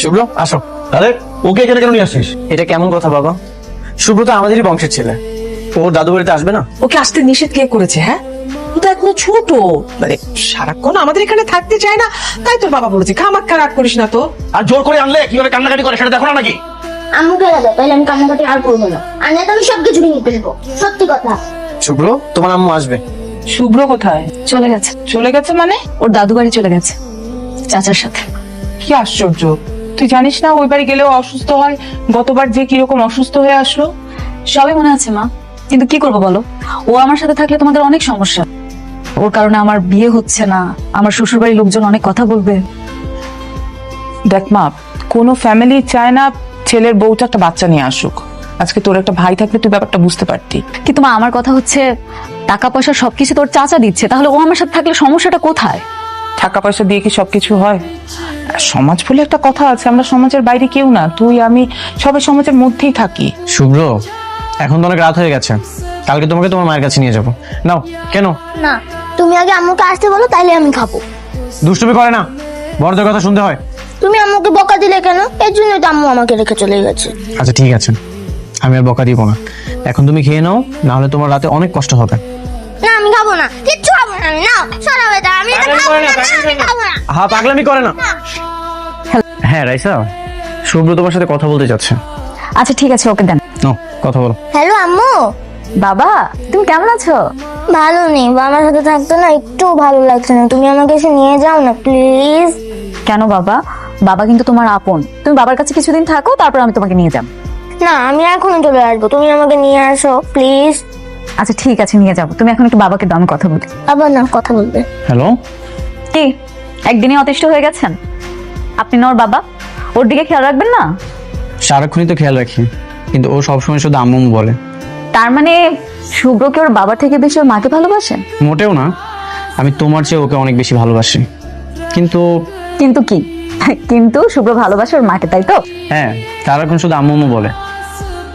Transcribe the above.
শুভ্র আসো। আরে ওকে এখানে কেন নিয়ে আসছিস? এটা কেমন কথা বাবা? শুভ্র তো আমাদেরই বংশের ছেলে, ওর দাদু বাড়িতে আসবে না? ওকে আসতে নিষেধ কে করেছে? হ্যাঁ, ও তো এখনো ছোট, মানে সারাক্ষণ আমাদের এখানে থাকতে চায় না, তাই তোর বাবা বলেছে খামাক্কা রাগ করিস না তো। আর জোর করে আনলে কিভাবে কান্নাকাটি করে সেটা দেখো না নাকি? আম্মুকে দাও, তাহলে আমি কান্নাকাটি আর করবো না, আর না তো আমি সবকিছু ভেঙে ফেলবো। সত্যি কথা। শুভ্র তোমার আম্মু আসবে। শুভ্র কোথায়? চলে গেছে। চলে গেছে মানে? ওর দাদু বাড়ি চলে গেছে চাচার সাথে। কি আশ্চর্য, তুই জানিস না ওই বাড়ি গেলেও অসুস্থ হয়? গতবার যে কিরকম অসুস্থ হয়ে আসলো। সবই মনে আছে মা, কিন্তু কি করবো বলো, ও আমার সাথে থাকলে তোমাদের অনেক সমস্যা। ওর কারণে আমার বিয়ে হচ্ছে না, আমার শ্বশুর বাড়ির লোকজন অনেক কথা বলবে। দেখ মা, কোনো ফ্যামিলি চায় না ছেলের বউটা একটা বাচ্চা নিয়ে আসুক। আজকে তোর একটা ভাই থাকলে তুই ব্যাপারটা বুঝতে পারতি। কিন্তু মা, আমার কথা হচ্ছে টাকা পয়সা সবকিছু তোর চাচা দিচ্ছে, তাহলে ও আমার সাথে থাকলে সমস্যাটা কোথায়? টাকা পয়সা দিয়ে কি সবকিছু হয়? সমাজ বলে একটা কথা আছে, আমরা সমাজের বাইরে কেউ না, তুই আমি সবাই সমাজের মধ্যেই থাকি। শুভ্র এখন তো অনেক রাত হয়ে গেছে, কালকে তোমাকে তোমার মায়ের কাছে নিয়ে যাবো। নাও। কেন? না, তুমি আগে আম্মুকে আসতে বলো, তাইলে আমি খাবো। দুষ্টুমি করে না, বড়দের কথা শুনতে হয়। তুমি আম্মুকে বকা দিলে কেন? এর জন্যই তো আম্মু আমাকে রেখে চলে গেছে। আচ্ছা ঠিক আছে, আমি আর বকা দিব না। এখন তুমি খেয়ে নাও, না হলে তোমার রাতে অনেক কষ্ট হবে। না, আমি খাবো না, কিচ্ছু খাবো না আমি। নাও, সরাবে দাও, আমি এটা খাবো না, আমি খাবো না। হ্যাঁ পাগলামি করে না। হ্যাঁ রাইসা, শুভ্র তোমার সাথে কথা বলতে চাচ্ছে। আচ্ছা ঠিক আছে, ওকে দেন। নাও কথা বলো। হ্যালো আম্মু। বাবা, তুমি কেমন আছো? ভালো নেই, বাবার সাথে থাকতে না একটু ভালো লাগছে না, তুমি আমাকে এসে নিয়ে যাও না প্লিজ। কেন বাবা? বাবা কিন্তু তোমার আপন, তুমি বাবার কাছে কিছুদিন থাকো, তারপর আমি তোমাকে নিয়ে যাব। না, আমি এখনই চলে আসবো, তুমি আমাকে নিয়ে আসো প্লিজ। আচ্ছা ঠিক আছে, নিয়ে যাবো। তুমি এখন একটু বাবাকে দাম কথা বলি। আবার না কথা বলবে? হ্যালো। কি একদিনই অতিষ্ঠ হয়ে গেছেন? আপনি না ওর বাবা, ওর দিকে খেয়াল রাখবেন না? সারাক্ষণই তো খেয়াল রাখি, কিন্তু ও সবসময় শুধু আম্মু বলে। তার মানে শুভ্র কি ওর বাবার থেকে বেশি ওর মাকে ভালোবাসে? মোটেও না, আমি তোমার চেয়ে ওকে অনেক বেশি ভালোবাসি। কিন্তু কিন্তু কি? কিন্তু শুভ্র ভালোবাসে ওর মাকে, তাই তো? হ্যাঁ, সারাক্ষণ শুধু আম্মু বলে।